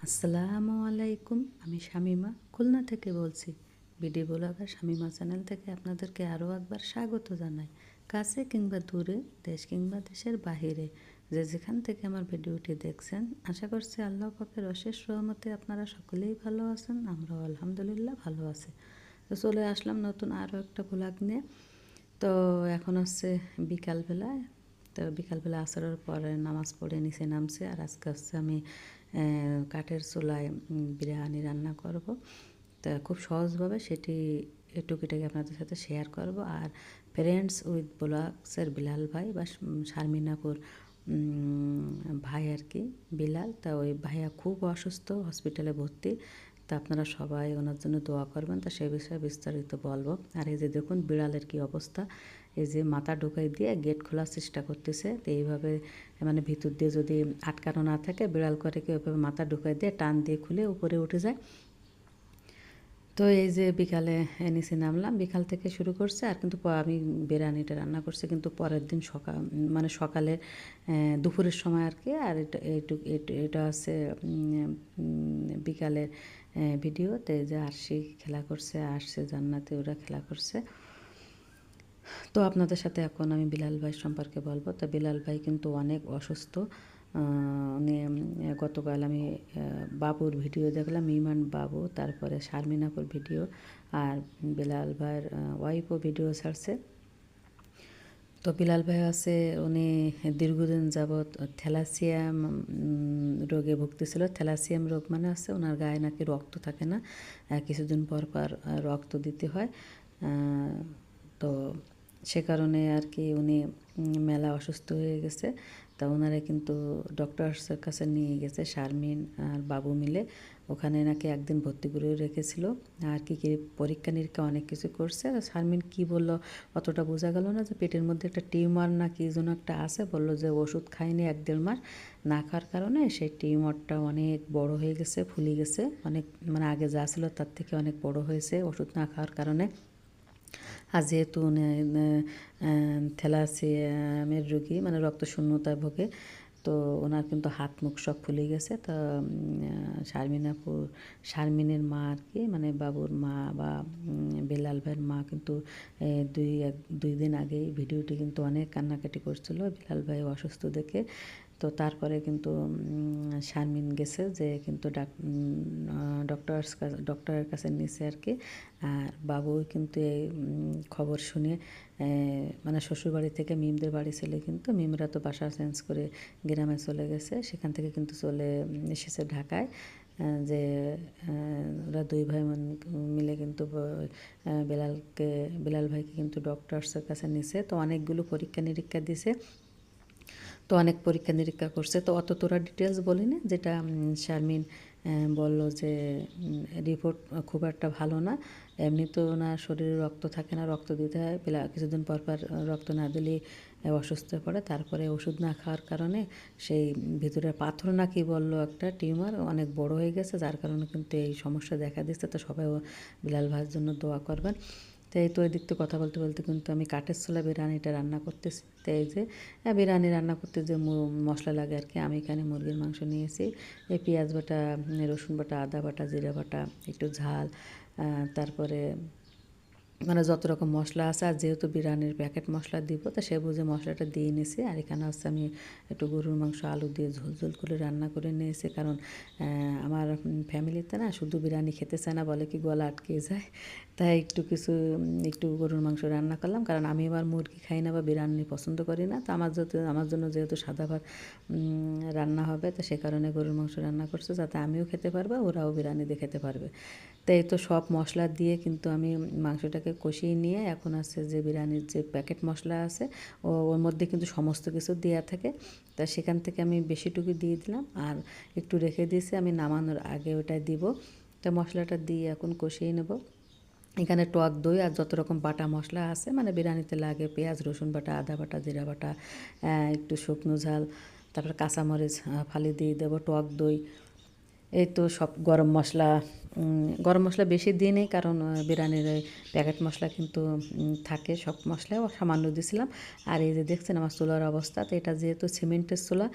আসসালামু আলাইকুম। আমি শামিমা খুলনা থেকে বলছি। বিডি ব্লগার শামিমা চ্যানেল থেকে আপনাদেরকে আরও একবার স্বাগত জানাই। কাছে কিংবা দূরে, দেশ কিংবা দেশের বাহিরে যে যেখান থেকে আমার ভিডিওটি দেখছেন, আশা করছি আল্লাহ পাকের অশেষ রহমতে আপনারা সকলেই ভালো আছেন। আমরাও আলহামদুলিল্লাহ ভালো আছি। তো চলে আসলাম নতুন আরও একটা ব্লগ নিয়ে। তো এখন হচ্ছে বিকালবেলায়। তো বিকালবেলা আসরের পরে নামাজ পড়ে নিচে নামছে। আর আজকে হচ্ছে আমি কাঠের চুলায় বিরিয়ানি রান্না করব। তা খুব সহজভাবে সেটি টুকিটাকি আপনাদের সাথে শেয়ার করব। আর ফ্রেন্ডস উইথ ব্লগসের বিলাল ভাই বা শারমিনাপুর ভাই আর কি, বিলাল। তা ওই ভাইয়া খুব অসুস্থ, হসপিটালে ভর্তি। তা আপনারা সবাই ওনার জন্য দোয়া করবেন। তা সেই বিষয়ে বিস্তারিত বলবো। আর এই যে দেখুন বিড়ালের কি অবস্থা, এই যে মাথা ঢুকাই দিয়ে গেট খোলার চেষ্টা করতেছে। তো এইভাবে মানে ভিতর দিয়ে যদি আটকানো না থাকে, বিড়াল করে কি ওইভাবে মাথা ঢুকাই দিয়ে টান দিয়ে খুলে উপরে উঠে যায়। তো এই যে বিকালে নিচে নামলাম, বিকাল থেকে শুরু করছে। আর কিন্তু আমি বিরিয়ানিটা রান্না করছি কিন্তু পরের দিন সকাল, মানে সকালে দুপুরের সময় আর কি। আর এটা হচ্ছে বিকালের ভিডিওতে যে আরশি খেলা করছে, আসছে জান্নাতে, ওরা খেলা করছে। তো আপনাদের সাথে এখন আমি বিলাল ভাই সম্পর্কে বলবো। তো বিলাল ভাই কিন্তু অনেক অসুস্থ। উনি গতকাল আমি বাবুর ভিডিও দেখলাম, ইমান বাবু, তারপরে শারমিনাপুর ভিডিও, আর বিলাল ভাইয়ের ওয়াইফও ভিডিও ছাড়ছে। তো বিলাল ভাই আছে, উনি দীর্ঘদিন যাবৎ থ্যালাসিয়াম রোগে ভুগতেছিল। থ্যালাসিয়াম রোগ মানে আছে ওনার গায়ে নাকি রক্ত থাকে না, কিছুদিন পর পর রক্ত দিতে হয়। তো সে কারণে আর কি উনি মেলা অসুস্থ হয়ে গেছে। তা ওনারা কিন্তু ডক্টরসের কাছে নিয়ে গেছে শারমিন আর বাবু মিলে। ওখানে নাকি একদিন ভর্তি করেও রেখেছিল। আর কী কী পরীক্ষা নিরীক্ষা অনেক কিছু করছে। আর শারমিন কী বললো অতটা বোঝা গেল না, যে পেটের মধ্যে একটা টিউমার না কী যেন একটা আছে। বললো যে ওষুধ খায়নি 1-1.5 মাস, না খাওয়ার কারণে সেই টিউমারটা অনেক বড় হয়ে গেছে, ফুলে গেছে অনেক, মানে আগে যা ছিল তার থেকে অনেক বড় হয়েছে ওষুধ না খাওয়ার কারণে। আর যেহেতু উনি থ্যালাসিয়ামের রোগী, মানে রক্তশূন্যতায় ভোগে, তো ওনার কিন্তু হাত মুখ সব ফুলে গেছে। তা শারমিনের মা আর কি, মানে বাবুর মা বা বেলাল ভাইয়ের মা কিন্তু 2 দিন আগেই ভিডিওটি কিন্তু অনেক কান্নাকাটি করছিল বেলাল ভাই অসুস্থ দেখে। তো তারপরে কিন্তু শারমিন গেছে যে কিন্তু ডক্টরের কাছে নিছে আর কি। আর বাবু কিন্তু এই খবর শুনে মানে শ্বশুরবাড়ি থেকে মিমদের বাড়ি ছেলে, কিন্তু মিমরা তো বাসা চেঞ্জ করে গ্রামে চলে গেছে, সেখান থেকে কিন্তু চলে এসেছে ঢাকায়। যে ওরা 2 ভাই মিলে কিন্তু বেলাল ভাইকে কিন্তু ডক্টরসের কাছে নিছে। তো অনেকগুলো পরীক্ষা নিরীক্ষা দিছে, তো অনেক পরীক্ষা নিরীক্ষা করছে। তো অত তোরা ডিটেলস বলি না, যেটা শারমিন বললো যে রিপোর্ট খুব একটা ভালো না। এমনি তো ওনার শরীরে রক্ত থাকে না, রক্ত দিতে হয়, কিছুদিন পর পর রক্ত না দিলেই অসুস্থ হয়ে পড়ে। তারপরে ওষুধ না খাওয়ার কারণে সেই ভিতরে পাথর না কি বললো, একটা টিউমার অনেক বড় হয়ে গেছে, যার কারণে কিন্তু এই সমস্যা দেখা দিচ্ছে। তো সবাই বিলাল ভাইয়ের জন্য দোয়া করবেন। তো এই তো এদিক তো কথা বলতে বলতে কিন্তু আমি কাঠের চুলায় বিরিয়ানিটা রান্না করতেছি। তো এই যে বিরিয়ানি রান্না করতে যে মশলা লাগে আর কি, আমি এখানে মুরগির মাংস নিয়েছি। এই পেঁয়াজ বাটা, রসুন বাটা, আদা বাটা, জিরা বাটা, একটু ঝাল, তারপরে মানে যত রকম মশলা আছে। আর যেহেতু বিরিয়ানির প্যাকেট মশলা দিব, তো সে বুঝে মশলাটা দিয়ে নিয়েছি। আর এখানে হচ্ছে আমি একটু গরুর মাংস আলু দিয়ে ঝোল ঝোল করে রান্না করে নিয়েছি, কারণ আমার ফ্যামিলিতে না শুধু বিরিয়ানি খেতে চায় না, বলে কি গলা আটকে যায়। তাই একটু গরুর মাংস রান্না করলাম, কারণ আমি আবার মুরগি খাই না বা বিরিয়ানি পছন্দ করি না। তো আমার জন্য যেহেতু সাদা ভাত রান্না হবে, তো সে কারণে গরুর মাংস রান্না করছে, যাতে আমিও খেতে পারবো, ওরাও বিরিয়ানি দিয়ে খেতে পারবে। তো এই তো সব মশলা দিয়ে কিন্তু আমি মাংসটাকে কষিয়ে নিয়ে, এখন আছে যে বিরিয়ানির যে প্যাকেট মশলা আছে ওর মধ্যে কিন্তু সমস্ত কিছু দেওয়া থাকে। তা সেখান থেকে আমি বেশিটুকু দিয়ে দিলাম, আর একটু রেখে দিয়েছি আমি নামানোর আগে ওটা দিব। তা মশলাটা দিয়ে এখন কষিয়ে নেব। এখানে টক দই আর যত রকম বাটা মশলা আছে, মানে বিরিয়ানিতে লাগে, পেঁয়াজ রসুন বাটা, আদা বাটা, জিরা বাটা, একটু শুকনো ঝাল, তারপর কাঁচামরিচ ফালি দিয়ে দেবো, টক দই, এই তো সব গরম মশলা বেশি দিই নেই, কারণ বিরিয়ানির ওই প্যাকেট মশলা কিন্তু থাকে, সব মশলাই সামান্য দিয়েছিলাম। আর এই যে দেখছেন আমার চুলার অবস্থা, তো এটা যেহেতু সিমেন্টের চুলা,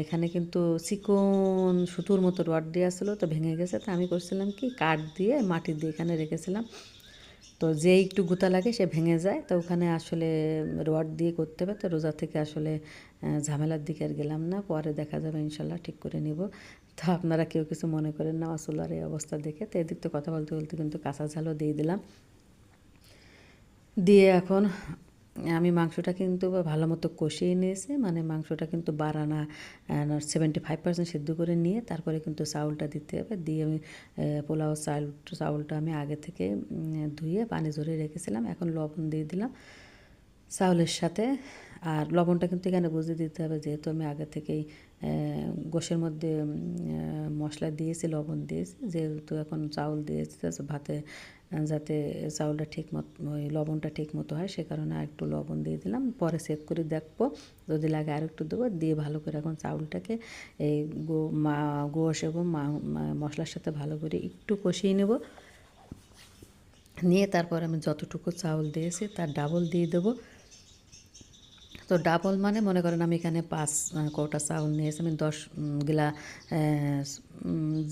এখানে কিন্তু চিকন সুতোর মতো রড দেওয়া ছিল, তো ভেঙে গেছে। তো আমি করছিলাম কি, কাঠ দিয়ে মাটি দিয়ে এখানে রেখেছিলাম, তো যে একটু গুঁতা লাগে সে ভেঙে যায়। তো ওখানে আসলে রড দিয়ে করতে হবে, তো রোজা থেকে আসলে ঝামেলার দিকে আর গেলাম না, পরে দেখা যাবে ইনশাল্লাহ ঠিক করে নিব। তো আপনারা কেউ কিছু মনে করেন না আমার চুলার এই অবস্থা দেখে। তো এদিক তো কথা বলতে বলতে কিন্তু কাঁচা ঝালও দিয়ে দিলাম, দিয়ে এখন আমি মাংসটা কিন্তু ভালো মতো কষিয়ে নিয়েছি, মানে মাংসটা কিন্তু বাড়ানা 75% সিদ্ধ করে নিয়ে তারপরে কিন্তু চাউলটা দিতে হবে। দিয়ে আমি পোলাও চাউলটা আমি আগে থেকে ধুয়ে পানি ঝরিয়ে রেখেছিলাম, এখন লবণ দিয়ে দিলাম চাউলের সাথে। আর লবণটা কিন্তু এখানে বুঝে দিতে হবে, যেহেতু আমি আগে থেকেই গোশের মধ্যে মশলা দিয়েছি, লবণ দিয়েছি, যেহেতু এখন চাউল দিয়েছি ভাতে, যাতে চাউলটা ঠিক মতো ওই লবণটা ঠিক মতো হয়, সে কারণে আর একটু লবণ দিয়ে দিলাম। পরে চেক করে দেখবো, যদি লাগে আর একটু দেবো। দিয়ে ভালো করে এখন চাউলটাকে এই গোশ এবং মশলার সাথে ভালো করে একটু কষিয়ে নেব। নিয়ে তারপর আমি যতটুকু চাউল দিয়েছি তার ডাবল দিয়ে দেবো। তো ডাবল মানে মনে করেন আমি এখানে 5 কৌটা চাউল নিয়েছি, আমি 10 গিলা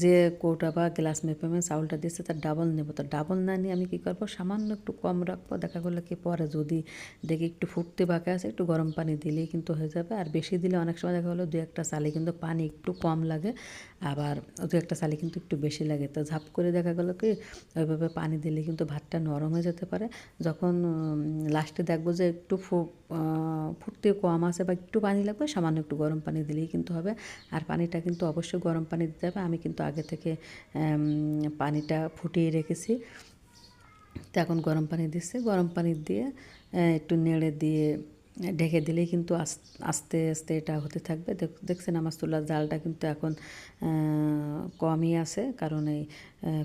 যে কৌটা বা গ্লাস মেপে আমি চাউলটা দিয়েছি তার ডাবল নেব। তো ডাবল না নিয়ে আমি কী করবো, সামান্য একটু কম রাখবো। দেখা করলে কি পরে যদি দেখি একটু ফুটতে বাকি আছে, একটু গরম পানি দিলেই কিন্তু হয়ে যাবে। আর বেশি দিলে অনেক সময় দেখা হলো 2-1টা চালে কিন্তু পানি একটু কম লাগে, আবার 2-1টা চালে কিন্তু একটু বেশি লাগে। তো ঝাপ করে দেখা গেলো কি ওইভাবে পানি দিলে কিন্তু ভাতটা নরম হয়ে যেতে পারে। যখন লাস্টে দেখবো যে একটু ফুটতে কম আছে বা একটু পানি লাগবে, সামান্য একটু গরম পানি দিলেই কিন্তু হবে। আর পানিটা কিন্তু অবশ্যই গরম পানি দিতে হবে, আমি কিন্তু আগে থেকে পানিটা ফুটিয়ে রেখেছি। তো এখন গরম পানি দিচ্ছে, গরম পানি দিয়ে একটু নেড়ে দিয়ে ঢেকে দিলেই কিন্তু আস্তে আস্তে এটা হতে থাকবে। দেখছেন আমার চুলার জালটা কিন্তু এখন কমই আছে, কারণ এই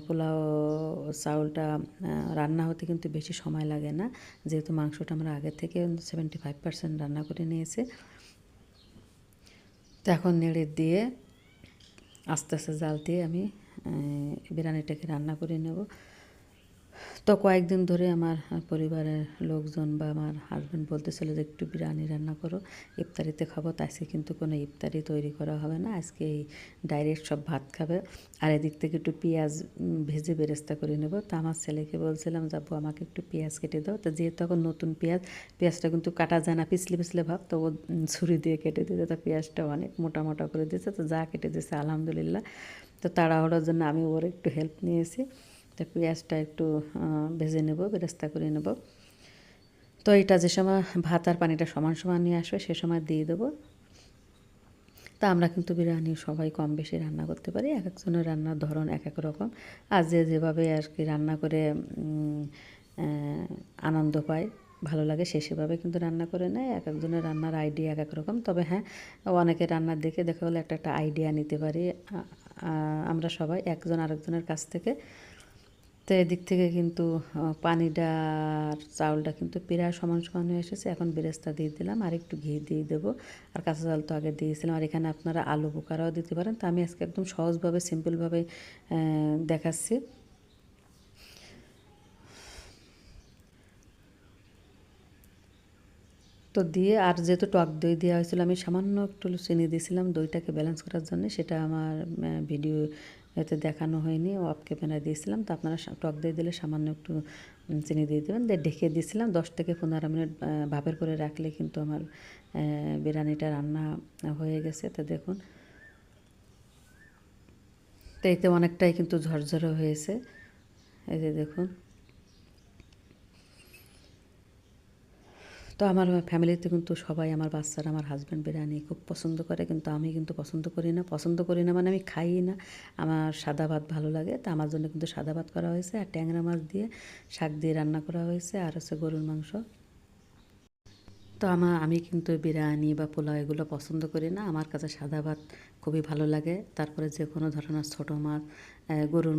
পোলাও চাউলটা রান্না হতে কিন্তু বেশি সময় লাগে না, যেহেতু মাংসটা আমরা আগে থেকে 75% রান্না করে নিয়েছি। তো এখন নেড়ে দিয়ে আস্তে আস্তে জাল দিয়ে আমি বিরিয়ানিটাকে রান্না করে নেব। তো কয়েকদিন ধরে আমার পরিবারের লোকজন বা আমার হাজব্যান্ড বলতেছিল যে একটু বিরিয়ানি রান্না করো, ইফতারিতে খাবো। তো আজকে কিন্তু কোনো ইফতারি তৈরি করা হবে না, আজকে এই ডাইরেক্ট সব ভাত খাবে। আর এদিক থেকে একটু পেঁয়াজ ভেজে বেরেস্তা করে নেব। তো আমার ছেলেকে বলছিলাম যাবো আমাকে একটু পেঁয়াজ কেটে দাও। তো যেহেতু এখন নতুন পেঁয়াজটা কিন্তু কাটা যায় না, পিছলে পিছলে ভাব, তো ও ছুরি দিয়ে কেটে দিতে, তো পেঁয়াজটা অনেক মোটা মোটা করে দিয়েছে। তো যা কেটে দিয়েছে আলহামদুলিল্লাহ। তো তাড়াহুড়োর জন্য আমি ওর একটু হেল্প নিয়েছি। তো পেঁয়াজটা একটু ভেজে নেব, বেরেস্তা করে নেব। তো এটা যে সময় ভাত আর পানিটা সমান সমান নিয়ে আসবে সে সময় দিয়ে দেবো। তা আমরা কিন্তু বিরিয়ানি সবাই কম বেশি রান্না করতে পারি, এক একজনের রান্নার ধরন এক এক রকম। আর যে যেভাবে আর কি রান্না করে আনন্দ পায়, ভালো লাগে, সে সেভাবে কিন্তু রান্না করে নেয়। এক একজনের রান্নার আইডিয়া এক এক রকম। তবে হ্যাঁ, অনেকের রান্নার দেখে দেখা হলে একটা একটা আইডিয়া নিতে পারি আমরা সবাই একজন আরেকজনের কাছ থেকে। তো এদিক থেকে কিন্তু পানিটা আর চাউলটা কিন্তু প্রায় সমান সমান হয়ে এসেছে। এখন বেরেস্তা দিয়ে দিলাম, আর একটু ঘি দিয়ে দেবো। আর কাঁচা চাল তো আগে দিয়েছিলাম। আর এখানে আপনারা আলু বোখারাও দিতে পারেন। তো আমি আজকে একদম সহজভাবে সিম্পলভাবে দেখাচ্ছি। তো দিয়ে আর যেহেতু টক দই দেওয়া হয়েছিল, আমি সামান্য একটু চিনি দিয়েছিলাম দইটাকে ব্যালেন্স করার জন্য, সেটা আমার ভিডিও এতে দেখানো হয়নি, অফ ক্যামেরায় দিয়েছিলাম। তো আপনারা টক দই দিলে সামান্য একটু চিনি দিয়ে দেবেন। দিয়ে ঢেকে দিয়েছিলাম 10 থেকে 15 মিনিট ভাপের করে রাখলে কিন্তু আমার বিরিয়ানিটা রান্না হয়ে গেছে। তো দেখুন, তো এতে অনেকটাই কিন্তু ঝরঝরে হয়েছে, এই যে দেখুন। তো আমার ফ্যামিলিতে কিন্তু সবাই, আমার বাচ্চারা, আমার হাজব্যান্ড বিরিয়ানি খুব পছন্দ করে, কিন্তু আমি কিন্তু পছন্দ করি না মানে আমি খাই না। আমার সাদা ভাত ভালো লাগে, তো আমার জন্য কিন্তু সাদা ভাত করা হয়েছে, আর ট্যাংরা মাছ দিয়ে শাক দিয়ে রান্না করা হয়েছে, আর হচ্ছে গরুর মাংস। তো আমি কিন্তু বিরিয়ানি বা পোলাও এগুলো পছন্দ করি না। আমার কাছে সাদা ভাত খুবই ভালো লাগে। তারপরে যে কোনো ধরনের ছোটো মাছ, গরুর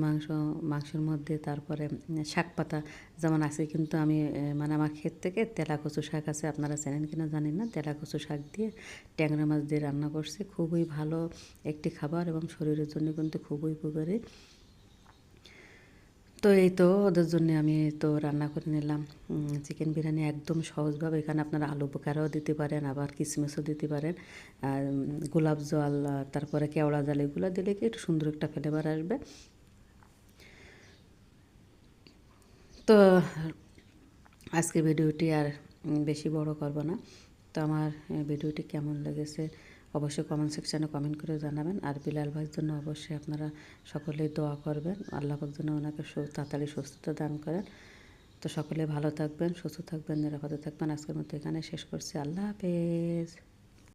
মাংসের মধ্যে তারপরে শাক পাতা যেমন আছে, কিন্তু আমি মানে আমার ক্ষেত থেকে তেলা কচু শাক আছে, আপনারা চেনেন কিনা জানি না। তেলা কচু শাক দিয়ে ট্যাংরা মাছ দিয়ে রান্না করছি, খুবই ভালো একটি খাবার এবং শরীরের জন্য কিন্তু খুবই উপকারী। তো এই তো ওদের জন্য আমি তো রান্না করে নিলাম চিকেন বিরিয়ানি একদম সহজভাবে। এখানে আপনারা আলু বোখারাও দিতে পারেন, আবার কিশমিশও দিতে পারেন, আর গোলাপ জল, তারপরে কেওড়া জল, এগুলো দিলে কি একটু সুন্দর একটা ফ্লেভার আসবে। তো আজকে ভিডিওটি আর বেশি বড় করব না। তো আমার ভিডিওটি কেমন লেগেছে অবশ্যই কমেন্ট সেকশানে কমেন্ট করে জানাবেন। আর বিলাল ভাইয়ের জন্য অবশ্যই আপনারা সকলেই দোয়া করবেন, আল্লাহ পাক যেন ওনাকে তাড়াতাড়ি সুস্থতা দান করেন। তো সকলে ভালো থাকবেন, সুস্থ থাকবেন, নিরাপদে থাকবেন। আজকের মতো এখানে শেষ করছি। আল্লাহ হাফেজ।